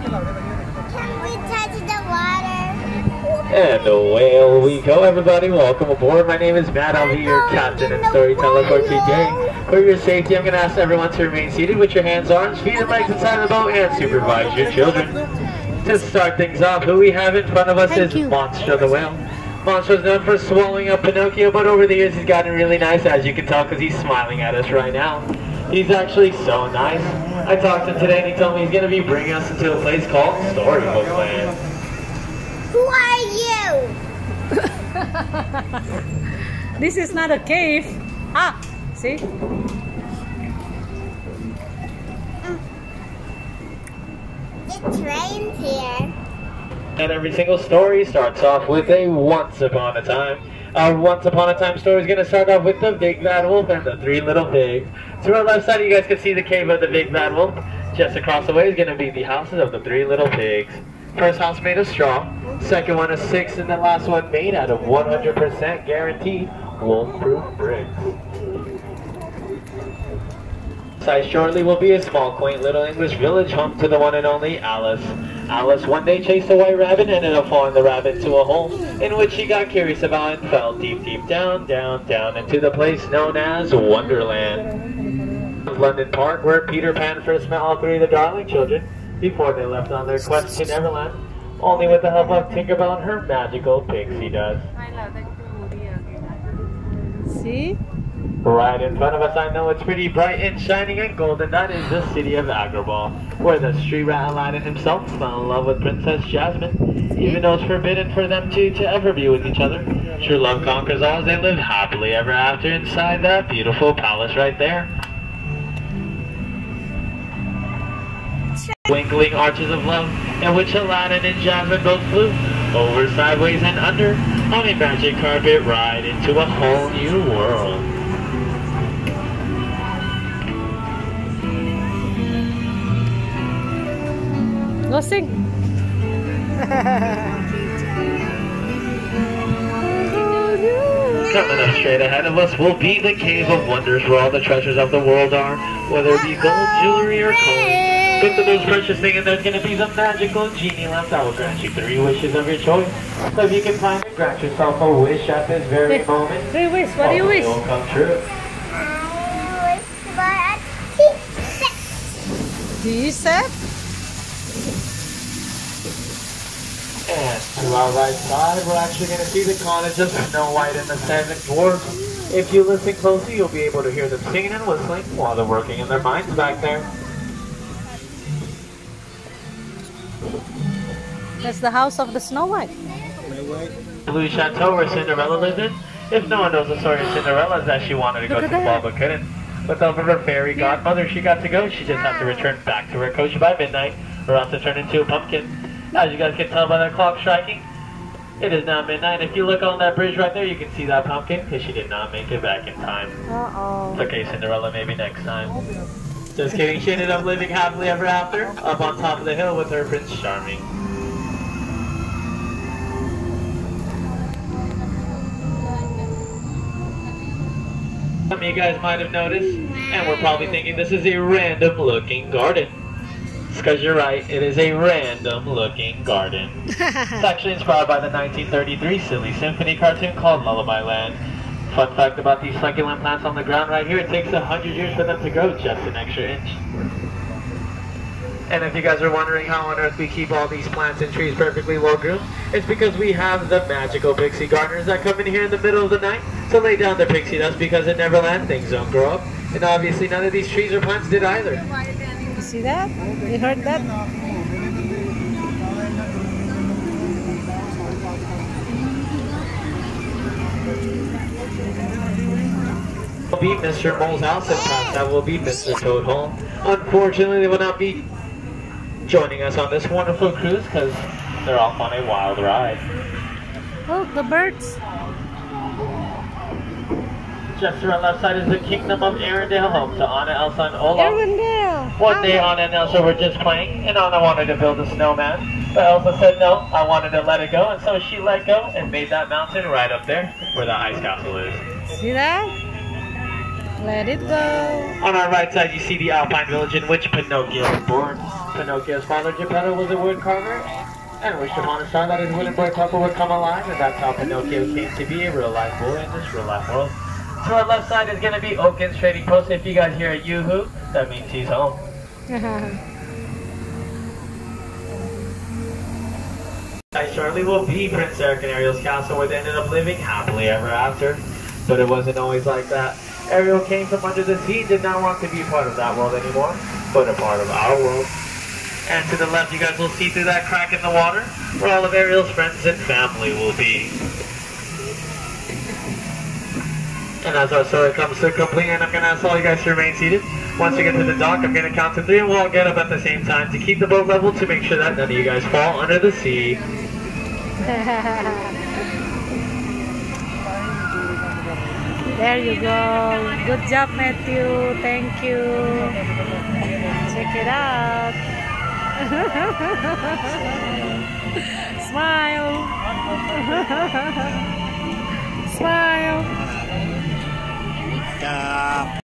Can we touch the water? And away we go, everybody. Welcome aboard. My name is Matt. I'll be your captain and storyteller for today. For your safety, I'm going to ask everyone to remain seated with your hands, arms, feet, and legs inside of the boat and supervise your children. To start things off, who we have in front of us is Monster the Whale. Monster is known for swallowing up Pinocchio, but over the years he's gotten really nice, as you can tell, because he's smiling at us right now. He's actually so nice. I talked to him today and he told me he's going to be bringing us into a place called Storybook Land. Who are you? This is not a cave. Ah, see? It rains here. And every single story starts off with a once upon a time. Our once upon a time story is going to start off with the Big Bad Wolf and the Three Little Pigs. To our left side, you guys can see the cave of the Big Bad Wolf. Just across the way is going to be the houses of the Three Little Pigs. First house made of straw, second one of 6, and the last one made out of 100% guaranteed wolf-proof bricks. Inside shortly will be a small, quaint little English village home to the one and only Alice. Alice one day chased a white rabbit and ended up following the rabbit into a hole, in which she got curious about and fell deep, deep down, down, down into the place known as Wonderland. London Park, where Peter Pan first met all 3 of the darling children before they left on their quest to Neverland, only with the help of Tinkerbell and her magical pixie dust. See? Right in front of us, I know it's pretty bright and shining and golden. That is the city of Agrabah, where the street rat Aladdin himself fell in love with Princess Jasmine, even though it's forbidden for them two to ever be with each other. True love conquers all as they live happily ever after inside that beautiful palace right there. Twinkling arches of love, in which Aladdin and Jasmine both flew, over, sideways, and under, on a magic carpet ride into a whole new world. Go sing. Coming up straight ahead of us will be the Cave of Wonders, where all the treasures of the world are, whether it be gold, jewelry, or coins. But the most precious thing in there is going to be the magical genie lamp that will grant you 3 wishes of your choice. So if you can find it, grant yourself a wish at this very moment. 3 wish. What do you wish? It will come true. I wish for a tea set. Tea set? And to our right side, we're actually going to see the cottage of Snow White and the 7 Dwarfs. If you listen closely, you'll be able to hear them singing and whistling while they're working in their minds back there. That's the house of the Snow White. Blue Chateau where Cinderella lived in. If no one knows the story of Cinderella, is that she wanted to go to the ball but couldn't. With help of her fairy godmother, she got to go. She just had to return back to her coach by midnight, or else to turn into a pumpkin. As you guys can tell by the clock striking, it is now midnight. If you look on that bridge right there, you can see that pumpkin, because she did not make it back in time. Uh-oh. It's okay, Cinderella, maybe next time. Just kidding, she ended up living happily ever after, up on top of the hill with her Prince Charming. Some of you guys might have noticed, and we're probably thinking this is a random looking garden. It's because you're right, it is a random looking garden. It's actually inspired by the 1933 silly symphony cartoon called Lullaby Land. Fun fact about these succulent plants on the ground right here, it takes 100 years for them to grow just an extra inch. And if you guys are wondering how on earth we keep all these plants and trees perfectly well groomed, it's because we have the magical pixie gardeners that come in here in the middle of the night to lay down their pixie dust, because in Neverland things don't grow up. And obviously none of these trees or plants did either. You see that? You heard that? Will be Mr. Mole's house, and past that will be Mr. Toad Hole. Unfortunately, they will not be joining us on this wonderful cruise because they're off on a wild ride. Oh, the birds. Just to our left side is the Kingdom of Arendelle, home to Anna, Elsa, and Olaf. Arendelle. One day Anna and Elsa were just playing, and Anna wanted to build a snowman, but Elsa said no, I wanted to let it go, and so she let go and made that mountain right up there where the ice castle is. See that? Let it go. On our right side, you see the Alpine village in which Pinocchio was born. Pinocchio's father Geppetto was a wood carver and wished upon a star that his wooden boy puppet would come alive, and that's how Pinocchio came to be a real life boy in this real life world. To our left side is going to be Oaken's Trading Post. If you guys hear a yoo-hoo, that means he's home. I shortly will be Prince Eric and Ariel's castle, where they ended up living happily ever after. But it wasn't always like that. Ariel came from under the sea, did not want to be a part of that world anymore, but a part of our world. And to the left, you guys will see through that crack in the water where all of Ariel's friends and family will be. And as our story comes to a complete end, I'm going to ask all you guys to remain seated. Once you get to the dock, I'm going to count to 3 and we'll all get up at the same time to keep the boat level, to make sure that none of you guys fall under the sea. There you go. Good job, Matthew. Thank you. Check it out. Smile.